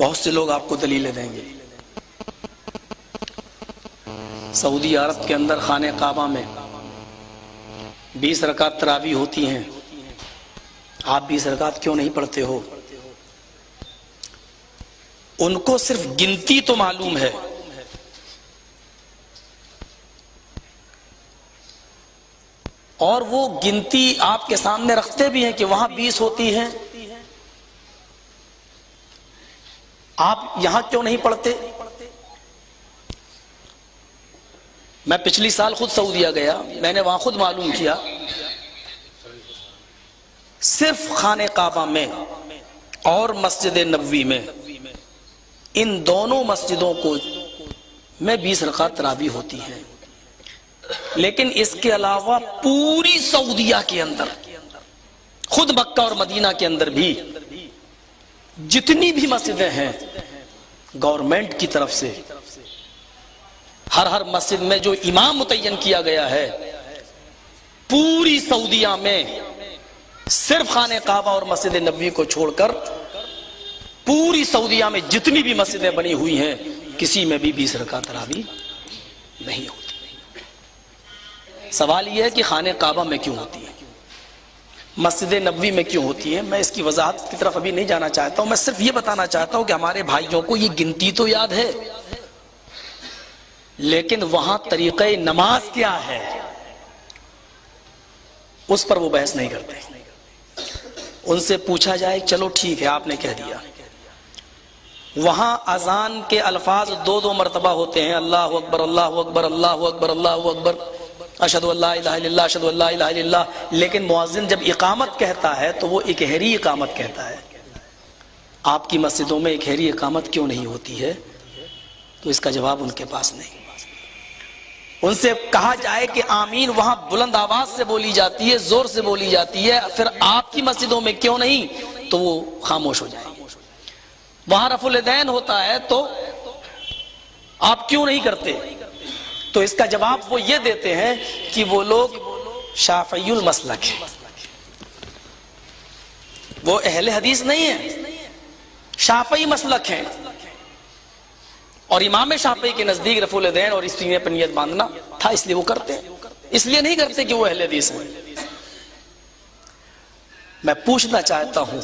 بہت سے لوگ آپ کو دلیلیں دیں گے. سعودی عرب کے اندر خانہ کعبہ میں 20 رکعت تراویح ہوتی ہیں، آپ 20 رکعت کیوں نہیں پڑھتے ہو؟ ان کو صرف گنتی تو معلوم ہے، اور وہ گنتی آپ کے سامنے رکھتے بھی ہیں کہ وہاں 20 ہوتی ہیں، آپ یہاں کیوں نہیں پڑھتے؟ میں پچھلی سال خود سعودیہ گیا، میں نے وہاں خود معلوم کیا، صرف خانہ کعبہ میں اور مسجد نبوی میں، ان دونوں مسجدوں کو میں 20 رکعت تراویح ہوتی ہیں. لیکن اس کے علاوہ پوری سعودیہ کے اندر، خود مکہ اور مدینہ کے اندر بھی جتنی بھی مسجدیں ہیں گورنمنٹ کی طرف سے، ہر مسجد میں جو امام متعین کیا گیا ہے، پوری سعودیہ میں صرف خانہ کعبہ اور مسجد نبوی کو چھوڑ کر پوری سعودیہ میں جتنی بھی مسجدیں بنی ہوئی ہیں کسی میں بھی 20 رکعت تراویح نہیں ہوتی. سوال یہ ہے کہ خانہ کعبہ میں کیوں ہوتی ہے، مسجد نبوی میں کیوں ہوتی ہے؟ میں اس کی وضاحت کی طرف ابھی نہیں جانا چاہتا ہوں، میں صرف یہ بتانا چاہتا ہوں کہ ہمارے بھائیوں کو یہ گنتی تو یاد ہے، لیکن وہاں طریقہ نماز کیا ہے اس پر وہ بحث نہیں کرتے. ان سے پوچھا جائے چلو ٹھیک ہے آپ نے کہہ دیا، وہاں اذان کے الفاظ 2 مرتبہ ہوتے ہیں، اللہ اکبر اللہ اکبر اللہ اکبر اللہ اکبر، اشہد ان لا الہ الا اللہ اشہد ان لا الہ الا اللہ، لیکن مؤذن جب اقامت کہتا ہے تو وہ اکہری اقامت کہتا ہے. آپ کی مسجدوں میں اکہری اقامت کیوں نہیں ہوتی ہے؟ تو اس کا جواب ان کے پاس نہیں. ان سے کہا جائے کہ آمین وہاں بلند آواز سے بولی جاتی ہے، زور سے بولی جاتی ہے، پھر آپ کی مسجدوں میں کیوں نہیں؟ تو وہ خاموش ہو جائیں گے. وہاں رفع الیدین ہوتا ہے تو آپ کیوں نہیں کرتے؟ تو اس کا جواب وہ یہ دیتے ہیں کہ وہ لوگ شافعی المسلک ہیں، وہ اہل حدیث نہیں ہیں، شافعی مسلک ہیں، اور امام شافعی کے نزدیک رفع الیدین اور سینے پر نیت باندھنا تھا، اس لیے وہ کرتے ہیں، اس لیے نہیں کرتے کہ وہ اہل حدیث ہیں. میں پوچھنا چاہتا ہوں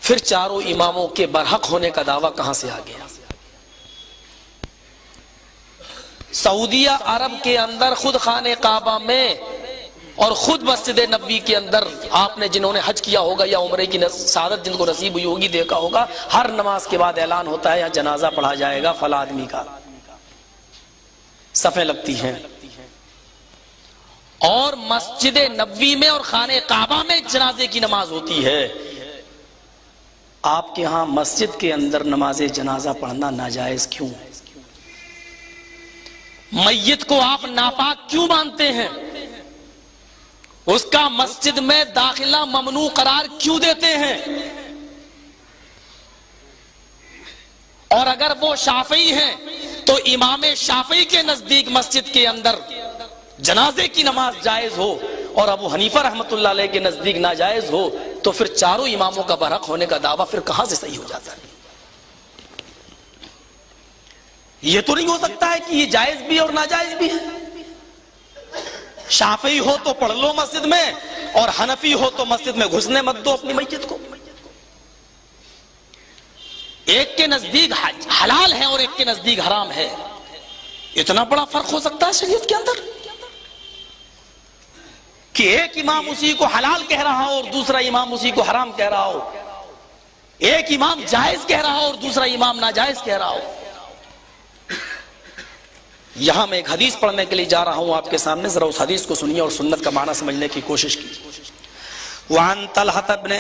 پھر چاروں اماموں کے برحق ہونے کا دعویٰ کہاں سے آ گیا؟ سعودیہ عرب کے اندر خود خانہ کعبہ میں اور خود مسجد نبوی کے اندر آپ نے جنہوں نے حج کیا ہوگا یا عمرے کی سعادت جن کو نصیب ہوئی ہوگی دیکھا ہوگا، ہر نماز کے بعد اعلان ہوتا ہے یا جنازہ پڑھا جائے گا فلاں آدمی کا، صفیں لگتی ہیں. اور مسجد نبوی میں اور خانہ کعبہ میں جنازے کی نماز ہوتی ہے. آپ کے ہاں مسجد کے اندر نماز جنازہ پڑھنا ناجائز کیوں؟ میت کو آپ ناپاک کیوں مانتے ہیں؟ اس کا مسجد میں داخلہ ممنوع قرار کیوں دیتے ہیں؟ اور اگر وہ شافعی ہیں تو امام شافعی کے نزدیک مسجد کے اندر جنازے کی نماز جائز ہو اور ابو حنیفہ رحمۃ اللہ علیہ کے نزدیک ناجائز ہو، تو پھر چاروں اماموں کا برحق ہونے کا دعویٰ پھر کہاں سے صحیح ہو جاتا ہے؟ یہ تو نہیں ہو سکتا ہے کہ یہ جائز بھی اور ناجائز بھی ہے. شافعی ہو تو پڑھ لو مسجد میں، اور حنفی ہو تو مسجد میں گھسنے مت دو اپنی میت کو. ایک کے نزدیک حلال ہے اور ایک کے نزدیک حرام ہے، اتنا بڑا فرق ہو سکتا ہے شریعت کے اندر کہ ایک امام اسی کو حلال کہہ رہا ہو اور دوسرا امام اسی کو حرام کہہ رہا ہو، ایک امام جائز کہہ رہا ہو اور دوسرا امام ناجائز کہہ رہا ہو. یہاں میں ایک حدیث پڑھنے کے لیے جا رہا ہوں آپ کے سامنے، ذرا اس حدیث کو سنیے اور سنت کا معنی سمجھنے کی کوشش کیجیے. وعن طلحة بن